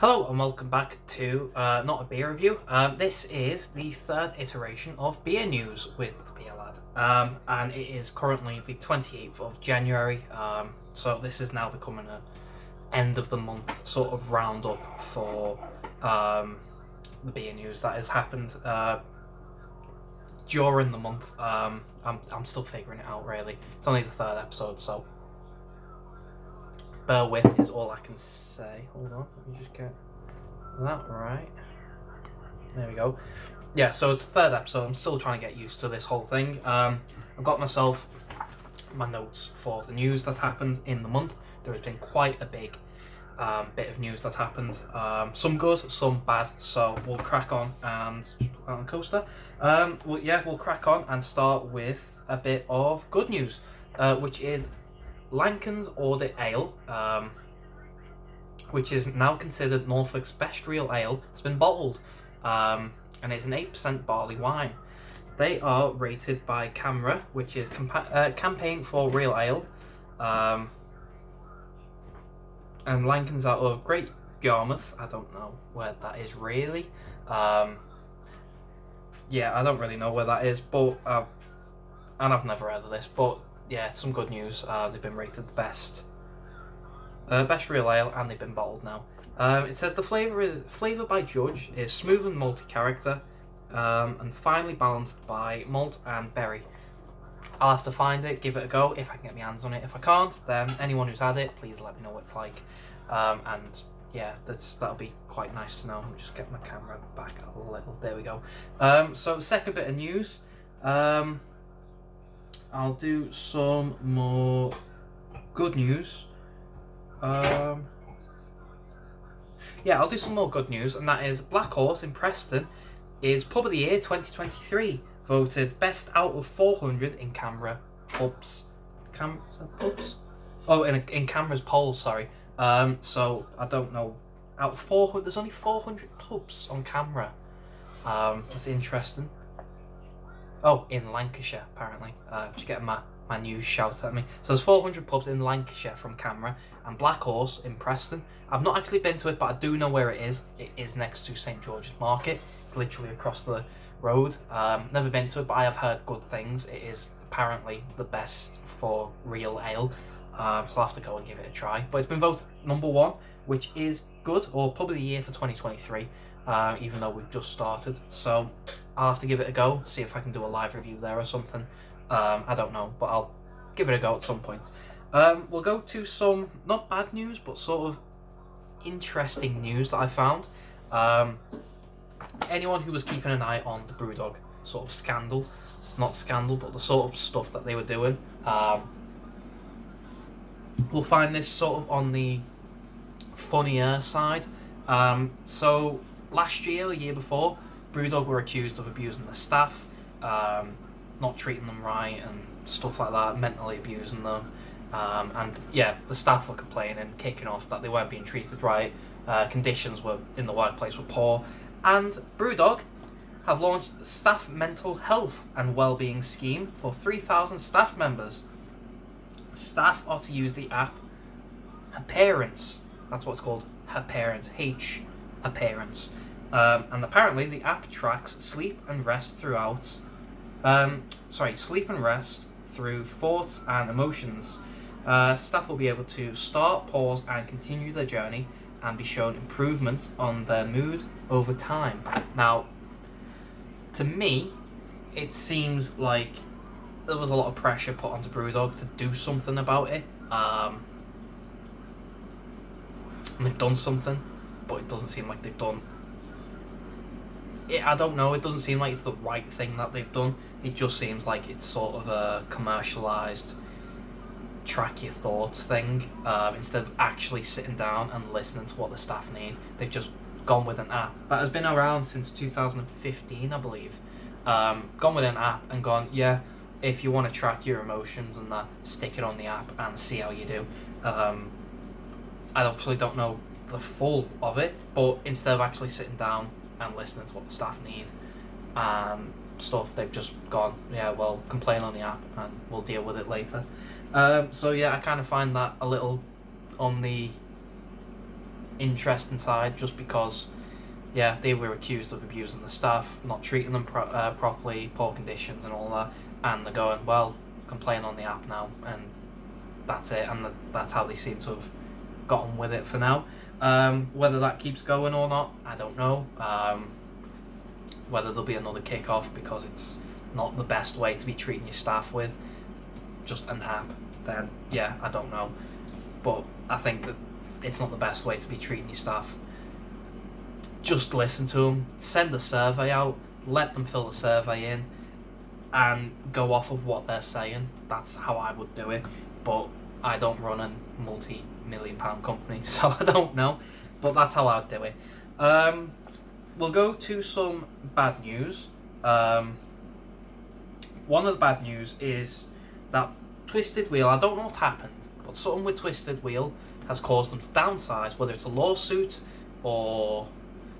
Hello and welcome back to Not a Beer Review. This is the third iteration of Beer News with the Beer Lad. And it is currently the 28th of January. So this is now becoming an end of the month sort of roundup for the Beer News that has happened during the month. I'm still figuring it out really. It's only the third episode, so bear with is all I can say. Hold on, let me just get that right. There we go. Yeah, so it's the third episode. I'm still trying to get used to this whole thing. I've got myself my notes for the news that's happened in the month. There has been quite a big bit of news that's happened. Some good, some bad. So we'll crack on and put that on the coaster. We'll crack on and start with a bit of good news, which is Lanken's Audit Ale, which is now considered Norfolk's best real ale, has been bottled, and it's an 8% barley wine. They are rated by CAMRA, which is Campaign for Real Ale, and Lanken's out of Great Yarmouth. I don't know where that is really. I don't really know where that is, but and I've never heard of this, but yeah, some good news. They've been rated the best real ale, and they've been bottled now. It says the flavour by Judge is smooth and malty character, and finely balanced by malt and berry. I'll have to find it, give it a go if I can get my hands on it. If I can't, then anyone who's had it, please let me know what it's like. And yeah, that'll be quite nice to know. I'll just get my camera back a little. There we go. So second bit of news. I'll do some more good news. I'll do some more good news, and that is Black Horse in Preston is Pub of the Year 2023, voted best out of 400 in CAMRA pubs. Pubs? Oh, in CAMRA's poll, sorry. So I don't know. Out of 400, there's only 400 pubs on CAMRA. That's interesting. Oh, in Lancashire, apparently. Just getting my news shouted at me. So there's 400 pubs in Lancashire from CAMRA, and Black Horse in Preston. I've not actually been to it, but I do know where it is. It is next to St George's Market. It's literally across the road. Never been to it, but I have heard good things. It is apparently the best for real ale. So I'll have to go and give it a try. But it's been voted number one, which is good, or Pub of the Year for 2023, even though we've just started. So I'll have to give it a go, see if I can do a live review there or something. I don't know, but I'll give it a go at some point. We'll go to some, not bad news, but sort of interesting news that I found. Anyone who was keeping an eye on the Brewdog sort of scandal, not scandal, but the sort of stuff that they were doing, we'll find this sort of on the funnier side. So last year, the year before, Brewdog were accused of abusing the staff, not treating them right and stuff like that, mentally abusing them. And yeah, the staff were complaining, kicking off that they weren't being treated right, conditions were in the workplace were poor, and Brewdog have launched the Staff Mental Health and Wellbeing Scheme for 3,000 staff members. Staff are to use the app Appearance. That's what it's called, Appearance, Appearance. And apparently the app tracks sleep and rest through thoughts and emotions. Staff will be able to start, pause, and continue their journey and be shown improvements on their mood over time. Now, to me, it seems like there was a lot of pressure put onto Brewdog to do something about it. And they've done something, but it doesn't seem like they've done it. I don't know, it doesn't seem like it's the right thing that they've done. It just seems like it's sort of a commercialised track your thoughts thing, instead of actually sitting down and listening to what the staff need. They've just gone with an app that has been around since 2015, I believe. Gone with an app and gone, yeah, if you want to track your emotions and that, stick it on the app and see how you do. I obviously don't know the full of it, but instead of actually sitting down and listening to what the staff need and stuff, they've just gone, yeah, well, complain on the app and we'll deal with it later. So yeah, I kind of find that a little on the interesting side, just because, yeah, they were accused of abusing the staff, not treating them properly, poor conditions and all that, and they're going, well, complain on the app now, and that's it, and that's how they seem to have gotten with it for now. Whether that keeps going or not, I don't know. Whether there'll be another kick-off because it's not the best way to be treating your staff with, just an app, then yeah, I don't know. But I think that it's not the best way to be treating your staff. Just listen to them, send a survey out, let them fill the survey in, and go off of what they're saying. That's how I would do it. But I don't run a multi-million-pound company, so I don't know. But that's how I'd do it. We'll go to some bad news. One of the bad news is that Twisted Wheel, I don't know what's happened, but something with Twisted Wheel has caused them to downsize, whether it's a lawsuit or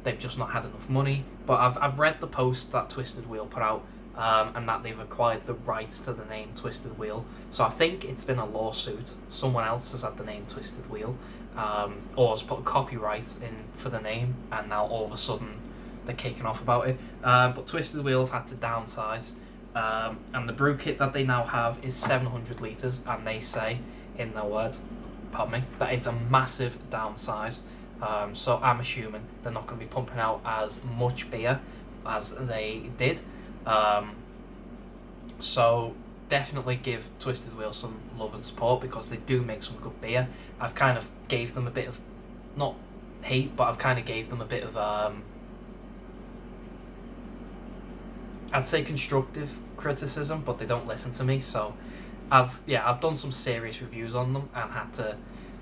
they've just not had enough money. But I've read the post that Twisted Wheel put out, and that they've acquired the rights to the name Twisted Wheel. So I think it's been a lawsuit. Someone else has had the name Twisted Wheel, or has put a copyright in for the name, and now all of a sudden they're kicking off about it. But Twisted Wheel have had to downsize, and the brew kit that they now have is 700 litres, and they say, in their words, pardon me, that it's a massive downsize. So I'm assuming they're not going to be pumping out as much beer as they did. So definitely give Twisted Wheel some love and support, because they do make some good beer. I've kind of gave them a bit of, not hate, but I've kind of gave them a bit of I'd say constructive criticism, but they don't listen to me. So I've done some serious reviews on them and had to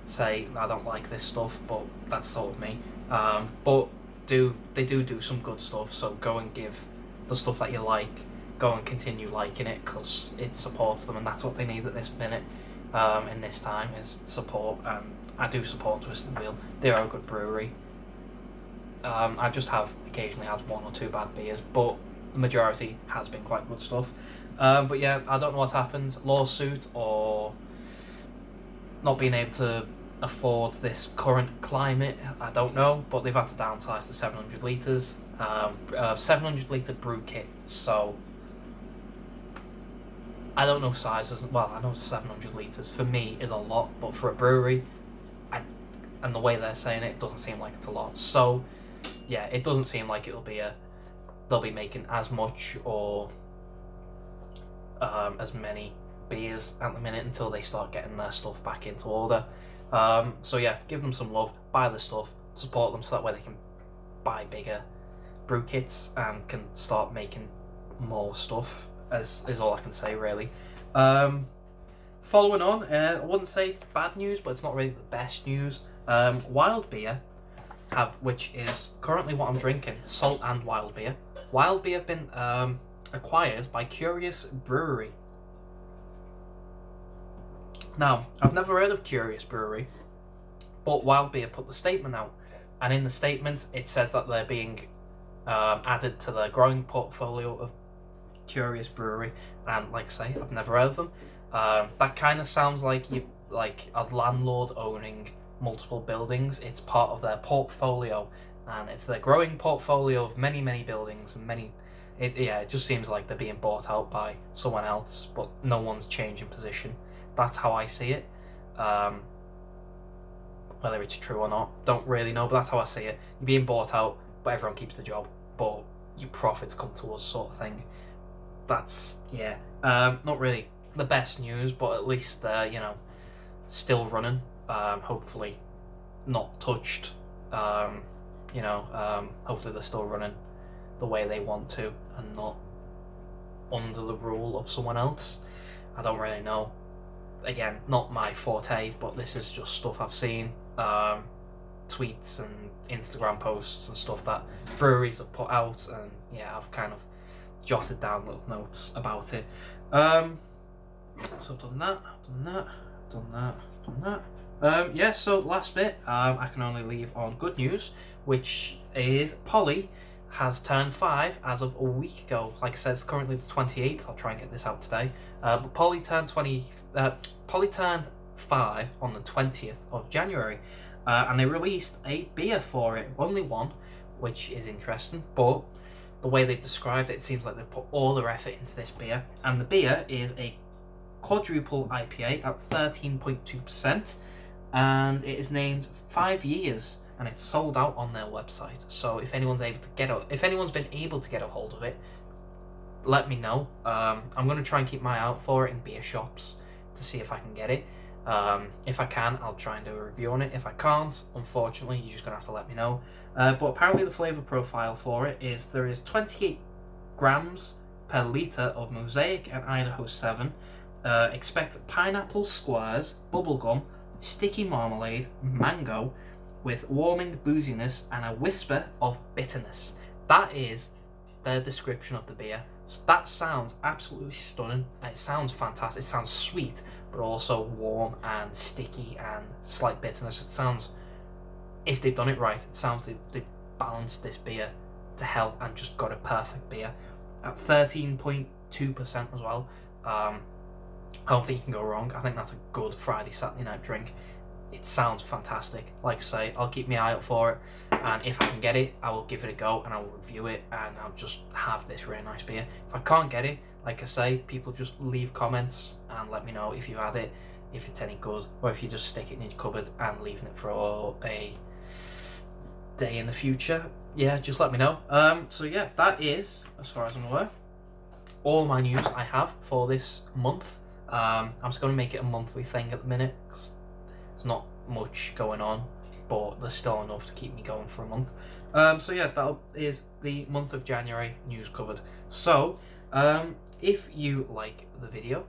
say I don't like this stuff, but that's sort of me. But they do some good stuff, so go and give the stuff that you like, go and continue liking it, because it supports them, and that's what they need at this minute, in this time, is support. And I do support Twisted Wheel. They are a good brewery. I just have occasionally had one or two bad beers, but the majority has been quite good stuff. But yeah, I don't know what happened, lawsuit or not being able to afford this current climate, I don't know, but they've had to downsize to 700 litres, 700 litre brew kit, so I don't know sizes. Well, I know 700 litres for me is a lot, but for a brewery, and the way they're saying it, doesn't seem like it's a lot. So yeah, it doesn't seem like they'll be making as much or as many beers at the minute until they start getting their stuff back into order. So yeah, give them some love, buy the stuff, support them, so that way they can buy bigger brew kits and can start making more stuff, is all I can say, really. Following on, I wouldn't say it's bad news, but it's not really the best news. Wild Beer which is currently what I'm drinking, Salt and Wild Beer. Wild Beer have been acquired by Curious Brewery. Now, I've never heard of Curious Brewery, but Wild Beer put the statement out, and in the statement it says that they're being added to the growing portfolio of Curious Brewery, and like I say, I've never heard of them. That kind of sounds like a landlord owning multiple buildings. It's part of their portfolio, and it's their growing portfolio of many buildings and it just seems like they're being bought out by someone else, but no one's changing position. That's how I see it. Whether it's true or not, don't really know, but that's how I see it. You're being bought out, but everyone keeps the job, but your profits come to us, sort of thing. That's, yeah, not really the best news, but at least they're, still running. Hopefully not touched. Hopefully they're still running the way they want to and not under the rule of someone else. I don't really know. Again, not my forte, but this is just stuff I've seen, tweets and Instagram posts and stuff that breweries have put out, and yeah, I've kind of jotted down little notes about it. So I've done that. Yeah, so last bit, I can only leave on good news, which is Polly has turned 5 as of a week ago. Like I said, it's currently the 28th. I'll try and get this out today. But Polly turned 5 on the 20th of January. and they released a beer for it, only one, which is interesting, but the way they've described it, it seems like they've put all their effort into this beer, and the beer is a quadruple IPA at 13.2%, and it is named 5 years, and it's sold out on their website. So if anyone's been able to get a hold of it, let me know. I'm going to try and keep my eye out for it in beer shops to see if I can get it. If I can, I'll try and do a review on it. If I can't, unfortunately, you're just going to have to let me know. But apparently the flavour profile for it is there is 28 grams per litre of Mosaic and Idaho 7. Expect pineapple squares, bubblegum, sticky marmalade, mango, with warming booziness and a whisper of bitterness. That is their description of the beer. That sounds absolutely stunning. It sounds fantastic. It sounds sweet, but also warm and sticky and slight bitterness. It sounds, if they've done it right, it sounds they've balanced this beer to hell and just got a perfect beer at 13.2% as well. I don't think you can go wrong. I think that's a good Friday, Saturday night drink. It sounds fantastic. Like I say, I'll keep my eye out for it, and if I can get it, I will give it a go and I will review it, and I'll just have this really nice beer. If I can't get it, like I say, people just leave comments and let me know if you've had it, if it's any good, or if you just stick it in your cupboard and leaving it for a day in the future. Yeah, just let me know. So yeah, that is, as far as I'm aware, all my news I have for this month. I'm just going to make it a monthly thing at the minute, 'cause there's not much going on, but there's still enough to keep me going for a month. So yeah, that is the month of January news covered. So if you like the video,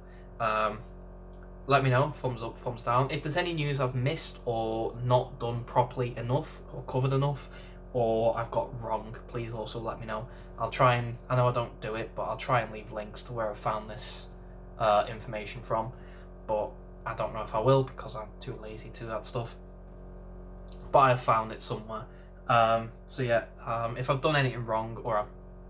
let me know, thumbs up, thumbs down. If there's any news I've missed or not done properly enough or covered enough, or I've got wrong, please also let me know. I'll try and, I know I don't do it, but I'll try and leave links to where I found this information from, but I don't know if I will because I'm too lazy to do that stuff, but I've found it somewhere. So yeah, if I've done anything wrong or I've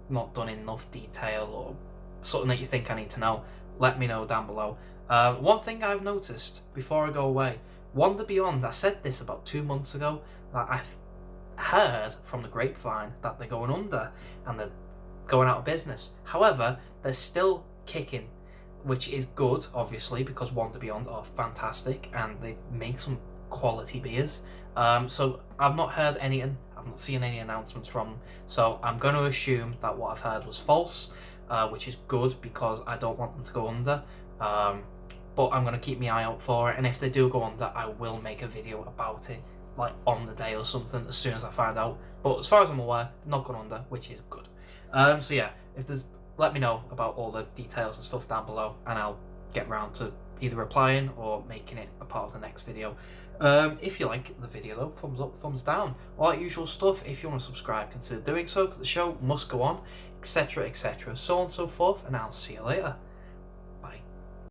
not done enough detail or something that you think I need to know, let me know down below. One thing I've noticed before I go away, Wander Beyond, I said this about 2 months ago, that I've heard from the grapevine that they're going under and they're going out of business. However, they're still kicking, which is good, obviously, because Wander Beyond are fantastic and they make some quality beers. So I've not heard anything, I've not seen any announcements from them, so I'm going to assume that what I've heard was false, which is good because I don't want them to go under. But I'm going to keep my eye out for it, and if they do go under, I will make a video about it, like on the day or something, as soon as I find out. But as far as I'm aware, not gone under, which is good. So yeah, if there's, let me know about all the details and stuff down below, and I'll get round to either replying or making it a part of the next video. If you like the video though, thumbs up, thumbs down, all that usual stuff. If you want to subscribe, consider doing so, because the show must go on, etc, etc, so on and so forth, and I'll see you later.